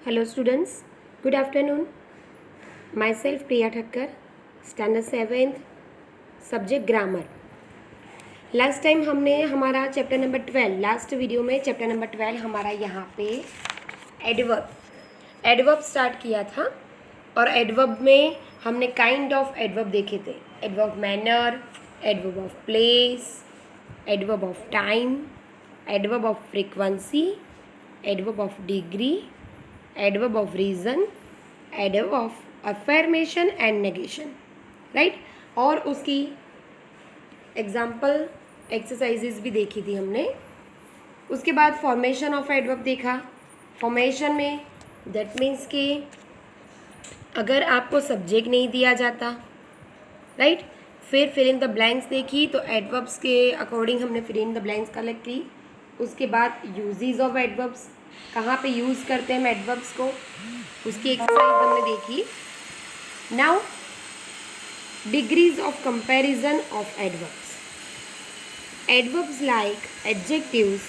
Hello students, good afternoon. Myself Priya Thakkar, Standard 7th, Subject Grammar. Last time हमने हमारा chapter number 12, last video में chapter number 12 हमारा यहाँ पे adverb start किया था और एडवर्ब में हमने काइंड ऑफ एडवर्ब देखे थे. Adverb manner, adverb of place, adverb of time, adverb of frequency, adverb of degree, adverb of reason, adverb of affirmation and negation, right. और उसकी एग्जाम्पल एक्सरसाइजेज भी देखी थी हमने. उसके बाद फॉर्मेशन ऑफ एडवर्ब देखा. फॉर्मेशन में दैट मीन्स कि अगर आपको सब्जेक्ट नहीं दिया जाता, राइट, फिर फिल इन द ब्लैंक्स देखी तो एडवर्ब्स के अकॉर्डिंग हमने fill in the blanks collect की. उसके बाद यूजेस ऑफ एडवर्ब्स, कहाँ पे यूज़ करते हैं हम एडवर्ब्स को, उसकी एक्सरसाइज हमने देखी. Now degrees of comparison of adverbs. Adverbs like adjectives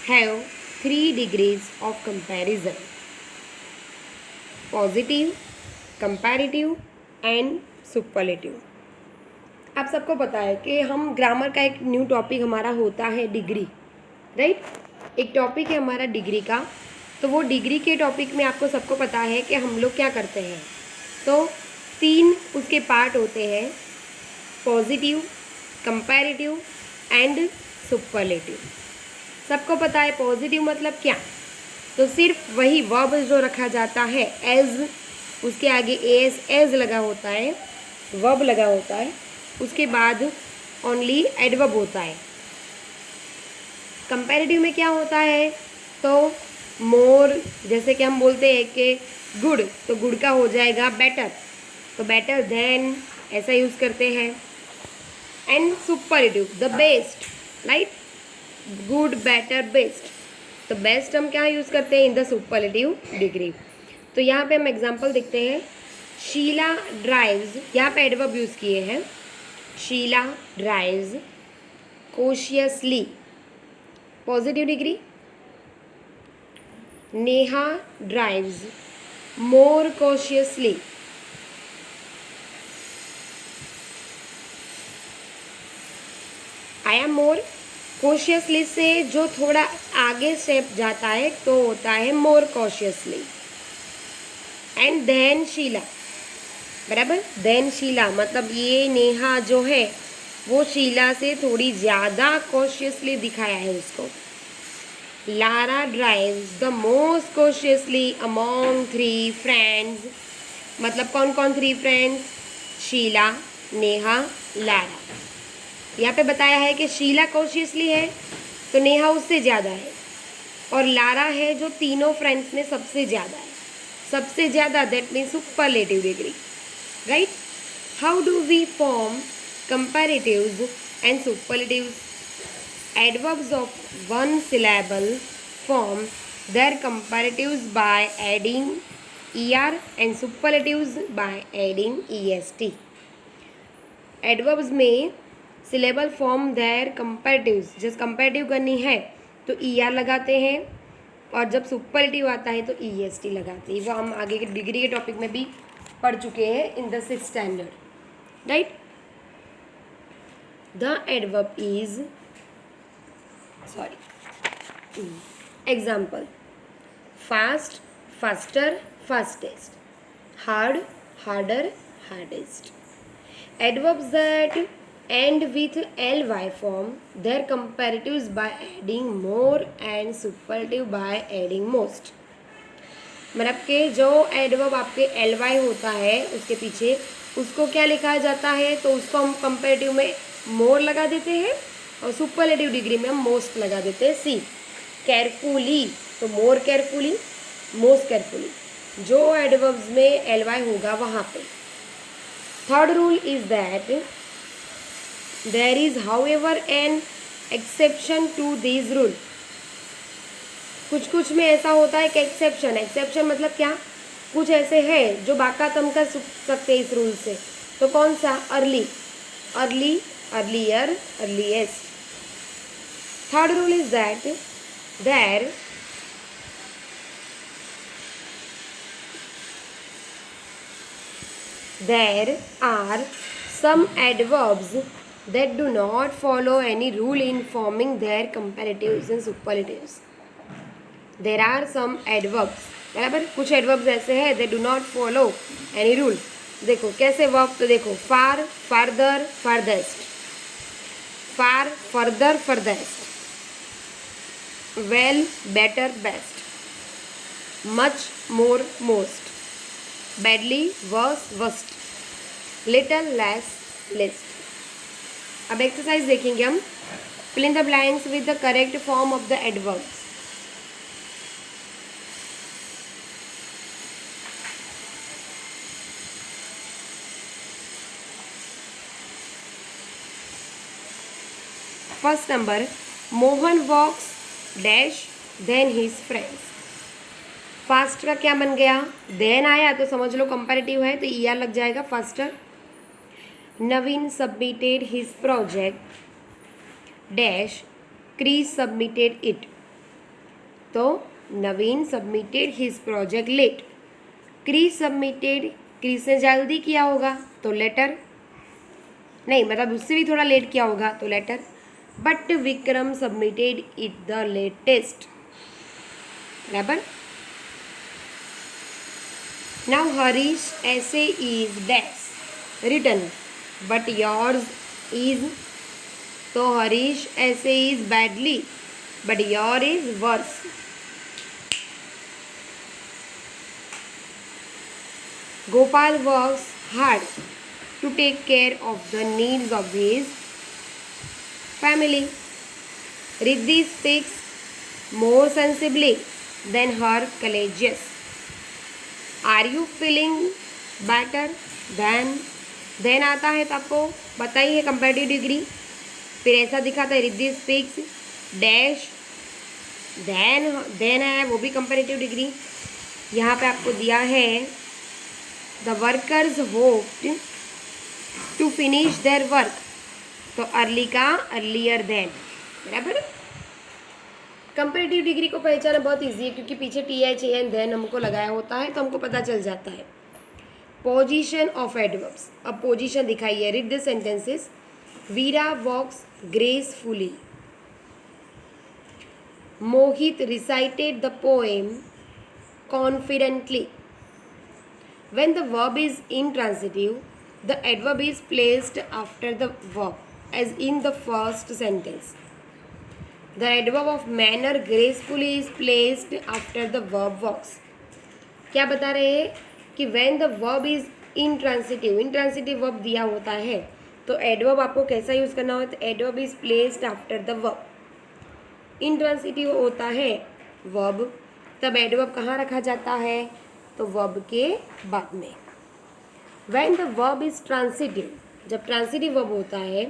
have 3 degrees of comparison: positive, comparative and superlative. आप सबको पता है कि हम ग्रामर का एक न्यू टॉपिक हमारा होता है डिग्री, राइट. एक टॉपिक है हमारा डिग्री का. तो वो डिग्री के टॉपिक में आपको सबको पता है कि हम लोग क्या करते हैं. तो 3 उसके पार्ट होते हैं: पॉजिटिव, कंपैरेटिव एंड सुपरलेटिव. सबको पता है पॉजिटिव मतलब क्या. तो सिर्फ वही वर्ब जो रखा जाता है एज, उसके आगे एज लगा होता है, वर्ब लगा होता है, उसके बाद ओनली एडवर्ब होता है. कंपैरेटिव में क्या होता है, तो मोर, जैसे कि हम बोलते हैं कि गुड, तो गुड का हो जाएगा बेटर, तो बेटर देन ऐसा यूज़ करते हैं. And superlative the best, right, good, better, best. तो बेस्ट हम क्या यूज़ करते हैं इन द सुपरलेटिव डिग्री. तो यहाँ पे हम एग्जांपल देखते हैं. शीला ड्राइव्स, यहाँ पे एडवर्ब यूज़ किए हैं. Sheela drives cautiously, positive degree. Neha drives more cautiously, I am more. Cautiously से जो थोड़ा आगे स्टेप जाता है तो होता है मोर कॉशियसली. एंड देन शीला, बराबर. देन शीला मतलब ये नेहा जो है वो शीला से थोड़ी ज़्यादा कॉशियसली दिखाया है उसको. Lara drives the most cautiously among 3 friends. मतलब कौन कौन 3 फ्रेंड्स, शीला, नेहा, लारा. यहाँ पे बताया है कि शीला कॉशियसली है तो नेहा उससे ज़्यादा है, और लारा है जो तीनों फ्रेंड्स में सबसे ज़्यादा है. सबसे ज़्यादा that means superlative degree, right. How do we form comparatives and superlatives. Adverbs of one syllable form their comparatives by adding er and superlatives by adding est. Adverbs में syllable form their comparatives, जब comparative करनी है तो er लगाते हैं, और जब superlative आता है तो est लगाते हैं. वो हम आगे के डिग्री के टॉपिक में भी पढ़ चुके हैं in the 6th standard, right. The adverb is example: fast, faster, fastest; hard, harder, hardest. Adverbs that end with ly form their comparatives by adding more and superlative by adding most. मतलब कि जो adverb आपके ly होता है उसके पीछे उसको क्या लिखा जाता है, तो उसको हम कंपैरेटिव में मोर लगा देते हैं और सुपरलेटिव डिग्री में हम मोस्ट लगा देते हैं. सी केयरफुली, तो मोर केयरफुली, मोस्ट केयरफुली. जो एडवर्ब्स में एलवाई होगा वहाँ पे. Third rule is that there is however an exception to this rule. कुछ में ऐसा होता है कि एक्सेप्शन मतलब क्या, कुछ ऐसे है जो बाकात हम कर सकते हैं इस रूल से. तो कौन सा, early, earlier, earliest. Third rule is that there There are some adverbs that do not follow any rule in forming their comparatives and superlatives. There are some adverbs, बराबर, कुछ adverbs ऐसे हैं that do not follow any rule. देखो कैसे verb, तो देखो far, farther, farthest, far, further, furthest, well, better, best, much, more, most, badly, worse, worst, little, less, least. अब exercise देखेंगे हम. fill in the blanks with the correct form of the adverbs. First number, Mohan walks dash than his friends. Fast का क्या बन गया, then आया तो समझ लो कंपैरेटिव है तो ईआर लग जाएगा, faster. Naveen submitted his project dash Chris submitted it. तो Naveen submitted his project late. Chris submitted, Chris ने जल्दी किया होगा तो लेटर, नहीं मतलब उससे भी थोड़ा लेट किया होगा तो later. But Vikram submitted it the latest, बराबर. Now Harish essay is dash written but yours is. तो Harish essay is badly but your is worse. Gopal works hard to take care of the needs of his family. Riddhi speaks more sensibly than her colleagues. Are you feeling better than? then आता है तो आपको बताइए comparative degree. फिर ऐसा दिखाता है Riddhi speaks dash then है वो भी कंपैरेटिव डिग्री. यहाँ पे आपको दिया है the workers hoped to finish their work. तो अर्ली का अर्लियर देन, बराबर. कंपैरेटिव डिग्री को पहचाना बहुत इजी है क्योंकि पीछे TH एंड देन हमको लगाया होता है तो हमको पता चल जाता है. Position of adverbs. अब पोजीशन दिखाइए. Read the sentences. Veera walks gracefully. Mohit recited the poem confidently. When the verb is intransitive, the adverb is placed after the verb as in the first sentence. The adverb of manner gracefully is placed after the verb walks. क्या बता रहे हैं कि when the verb is intransitive, intransitive verb दिया होता है तो adverb आपको कैसा यूज़ करना होता है. adverb is placed after the verb. intransitive होता है verb, तब adverb कहाँ रखा जाता है, तो verb के बाद में. when the verb is transitive, जब ट्रांसिटिव वर्ब होता है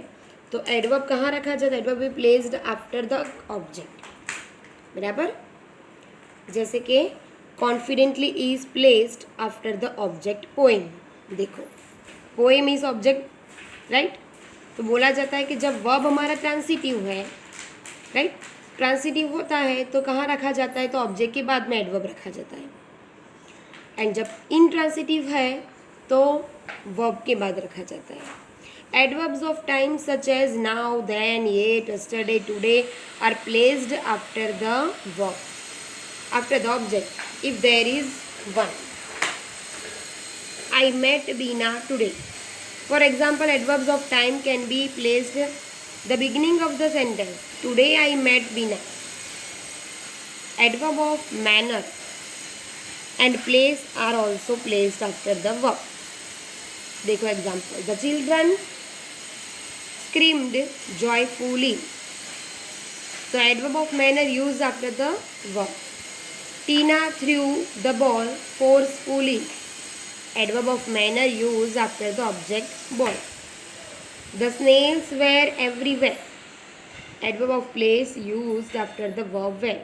तो एडवर्ब कहाँ रखा जाता है, adverb be placed after the object, बराबर. जैसे कि confidently is placed after the object poem. देखो पोएम इज ऑब्जेक्ट, राइट. तो बोला जाता है कि जब वर्ब हमारा ट्रांसिटिव है, राइट, ट्रांसिटिव होता है तो कहाँ रखा जाता है, तो ऑब्जेक्ट के बाद में एडवर्ब रखा जाता है. एंड जब इनट्रांसिटिव है तो वर्ब के बाद रखा जाता है. Adverbs of time such as now, then, yet, yesterday, today are placed after the verb, after the object, if there is one. I met Beena today. For example, adverbs of time can be placed the beginning of the sentence. Today I met Beena. Adverb of manner and place are also placed after the verb. देखो example. The children screamed joyfully. तो adverb of manner use after the verb. Tina threw the ball forcefully. Adverb of manner use after the object ball. The snails were everywhere. Adverb of place use after the verb were.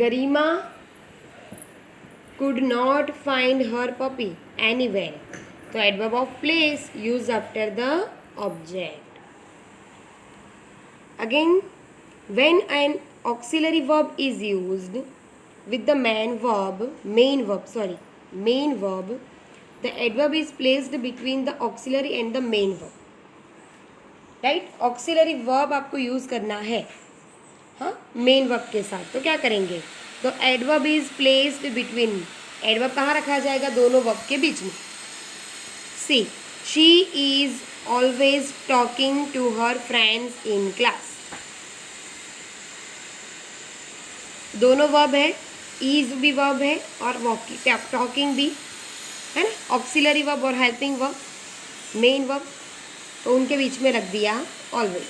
Garima could not find her puppy anywhere. So adverb of place used after the object. Again, when an auxiliary verb is used with the main verb, the adverb is placed between the auxiliary and the main verb, right. Auxiliary verb आपको use करना है, हाँ, main verb के साथ। तो क्या करेंगे, तो adverb is placed between, adverb कहाँ रखा जाएगा, दोनों वर्ब के बीच में। See, she is always talking to her friends in class, दोनों वर्ब है, इज भी वर्ब है और टॉकिंग भी है ना, ऑक्सिलरी वर्ब और हेल्पिंग वर्ब, मेन वर्ब, तो उनके बीच में रख दिया always.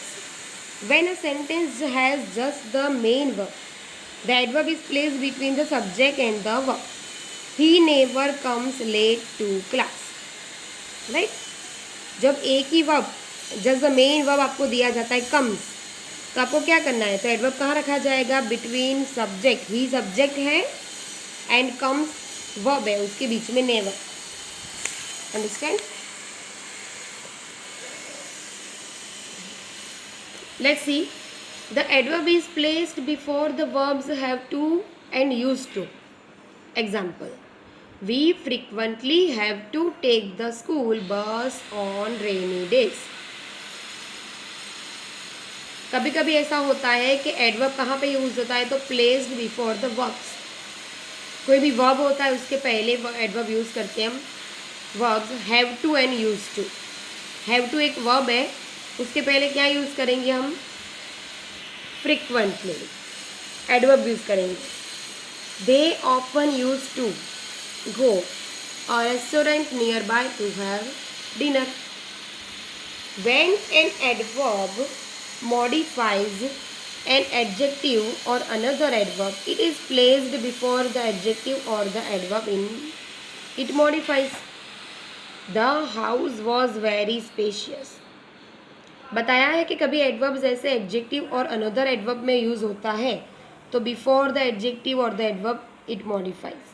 When a sentence has just the main verb, the adverb is placed between the subject and the verb. He never comes late to class, right. जब एक ही verb, just the main verb आपको दिया जाता है comes, तो आपको क्या करना है, तो एडवर्ब कहाँ रखा जाएगा, बिटवीन सब्जेक्ट, ही सब्जेक्ट है एंड कम्स वर्ब है, उसके बीच में never. Understand? Let's see, the adverb is placed before the verbs have to and use to. Example, we frequently have to take the school bus on rainy days. कभी कभी ऐसा होता है कि एडवर्ब कहाँ पे यूज होता है, तो प्लेस्ड बिफोर द वर्ब्स, कोई भी वर्ब होता है उसके पहले एडवर्ब यूज करते हैं हम। Verbs have to and use to, have to एक वर्ब है, उसके पहले क्या यूज करेंगे हम, फ्रिक्वेंटली एडवर्ब यूज करेंगे। They often use to go a restaurant nearby to have dinner. When an adverb modifies an adjective or another adverb, it is placed before the adjective or the adverb in it modifies. The house was very spacious. बताया है कि कभी adverbs ऐसे adjective और another adverb में use होता है, तो बिफोर द एडजेक्टिव और the adverb it modifies.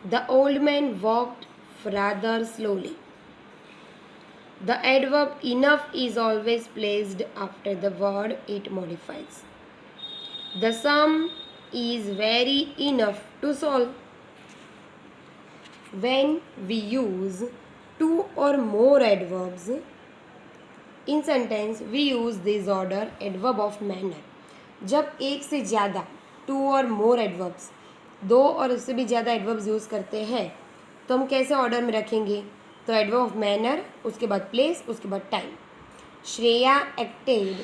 The old man walked rather slowly. The adverb enough is always placed after the word it modifies. The sum is very enough to solve. When we use two or more adverbs in sentence, we use this order adverb of manner. जब एक से ज़्यादा, to और मोर adverbs, दो और उससे भी ज़्यादा एडवर्ब्स यूज़ करते हैं, तो हम कैसे ऑर्डर में रखेंगे, तो एडवर्ब ऑफ मैनर, उसके बाद प्लेस, उसके बाद time. Shreya acted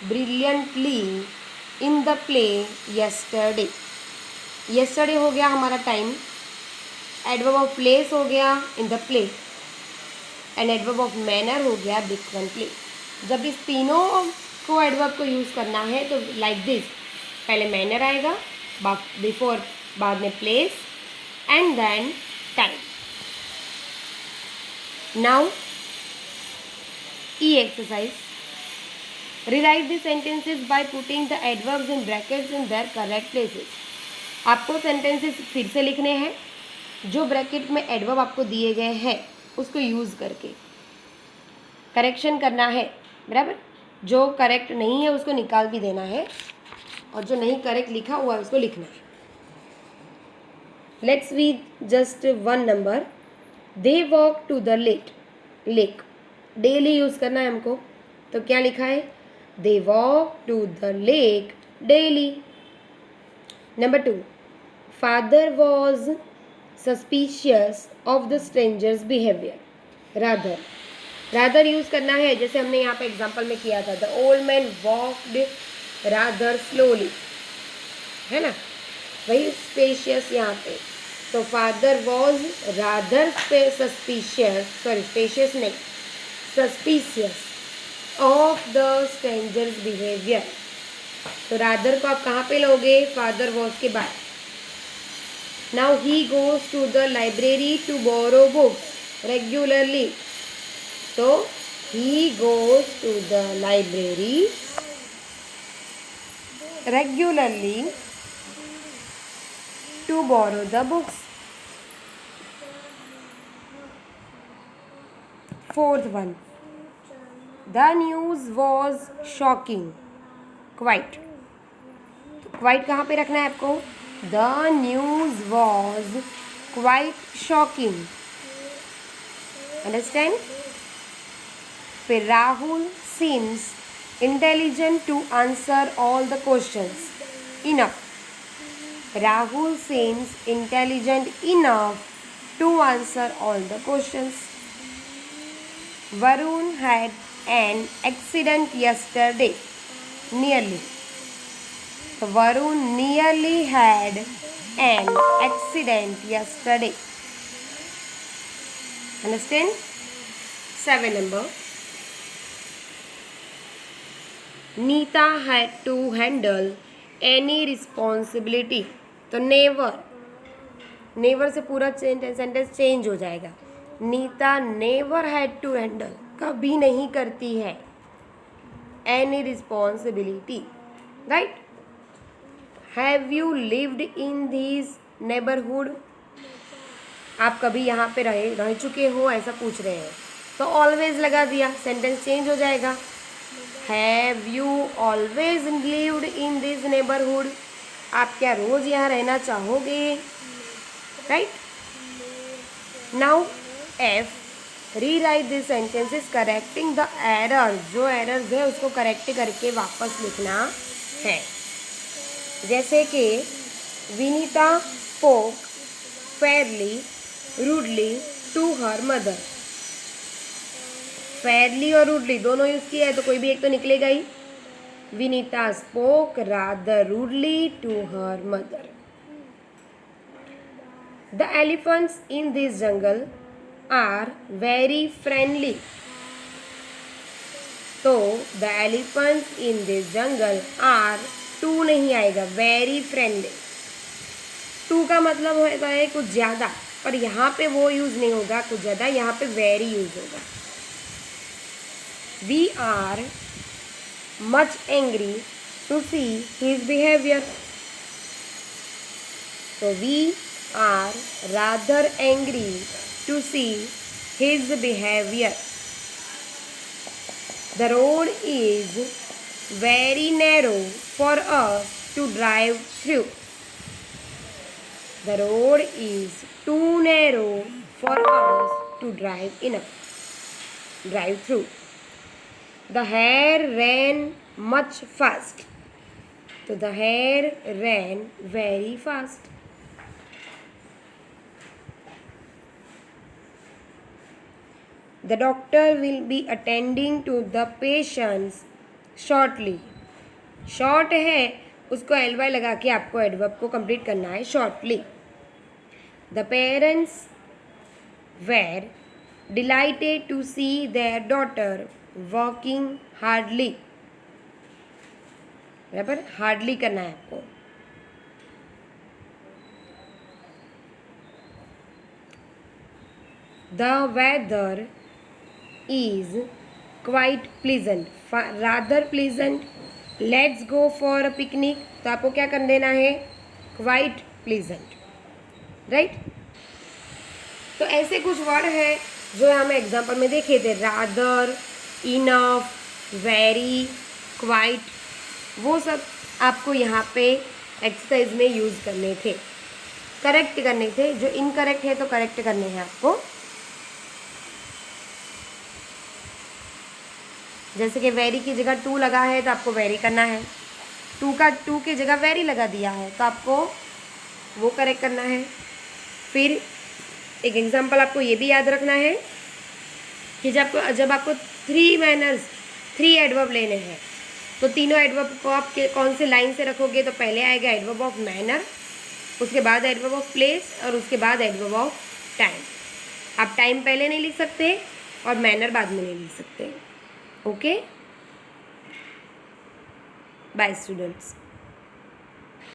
brilliantly in the play yesterday, yesterday हो गया हमारा टाइम, एडवर्ब ऑफ प्लेस हो गया in the play, and adverb of manner हो गया फ्रिक्वेंटली। जब इस तीनों को एडवर्ब को यूज़ करना है तो लाइक दिस, पहले मैनर आएगा, बिफोर, बाद में place and then time. Now E exercise, rewrite the sentences by putting the adverbs in brackets in their correct places. आपको सेंटेंसेस फिर से लिखने हैं, जो ब्रैकेट में एडवर्ब आपको दिए गए हैं उसको यूज़ करके करेक्शन करना है, बराबर। जो करेक्ट नहीं है उसको निकाल भी देना है, और जो नहीं करेक्ट लिखा हुआ है उसको लिखना है। Let's read just one number, they walk to the lake, daily use करना है हमको, तो क्या लिखा है, they walk to the lake daily. Number 2, father was suspicious of the strangers behaviour, rather use करना है, जैसे हमने यहाँ पे एग्जाम्पल में किया था, the old man walked rather slowly, है ना, वही स्पेशियस यहाँ पे, तो फादर वॉज रादर स्पेशियस नहीं, suspicious of the strangers behaviour. तो रादर को आप कहाँ पे लोगे, फादर वॉज के बाद। Now he goes to the library to borrow books regularly, तो he goes to the library regularly to borrow the books. Fourth one, the news was shocking, quite. तो क्वाइट कहाँ पे रखना है आपको? The news was quite shocking. Understand? फिर Rahul seems intelligent to answer all the questions. Enough. Rahul seems intelligent enough to answer all the questions. Varun had an accident yesterday. Nearly. So Varun nearly had an accident yesterday. Understand? 7 number. Neeta had to handle any responsibility. तो never से पूरा sentence change हो जाएगा। Nita never had to handle, कभी नहीं करती है any responsibility, right? Have you lived in this neighbourhood? आप कभी यहाँ पे रह चुके हो, ऐसा पूछ रहे हैं, तो ऑलवेज लगा दिया, सेंटेंस चेंज हो जाएगा। Have you always lived in this neighbourhood? आप क्या रोज यहाँ रहना चाहोगे, right? Now F, rewrite this sentences correcting the error. जो एरर्स है उसको करेक्ट करके वापस लिखना है। जैसे कि Vinita spoke fairly rudely to her mother. Fairly और रूडली दोनों यूज किया है तो कोई भी एक तो निकलेगा ही। Vinita spoke rather rudely to her mother. The elephants in this jungle are very friendly. तो the elephants in this jungle are, to नहीं आएगा, very friendly। to का मतलब होता है कुछ ज़्यादा, पर यहाँ पे वो यूज़ नहीं होगा कुछ ज़्यादा, यहाँ पे very यूज़ होगा। We are much angry to see his behavior. So we are rather angry to see his behavior. The road is very narrow for us to drive through. The road is too narrow for us to drive through. The hare ran much fast. So the hare ran very fast. The doctor will be attending to the patients shortly. Short है उसको ly लगा के आपको adverb को complete करना है, shortly. The parents were delighted to see their daughter working hardly. बराबर, hardly करना है आपको। The weather is quite pleasant, rather pleasant. Let's go for a picnic, तो आपको क्या कर देना है? Quite pleasant, right? तो ऐसे कुछ वर्ड है जो हमें एग्जाम्पल में देखे थे, रादर, इनफ, वेरी, क्वाइट, वो सब आपको यहाँ पे एक्सरसाइज में यूज़ करने थे, करेक्ट करने थे। जो इनकरेक्ट है तो करेक्ट करने हैं आपको। जैसे कि वेरी की जगह टू लगा है तो आपको वेरी करना है, टू की जगह वेरी लगा दिया है तो आपको वो करेक्ट करना है। फिर एक एग्जाम्पल आपको ये भी याद रखना है कि जब आपको 3 एडवर्ब लेने हैं तो तीनों एडवर्ब को आप कौन से लाइन से रखोगे? तो पहले आएगा एडवर्ब ऑफ मैनर, उसके बाद एडवर्ब ऑफ प्लेस और उसके बाद एडवर्ब ऑफ टाइम। आप टाइम पहले नहीं लिख सकते और मैनर बाद में नहीं लिख सकते। Okay, bye students.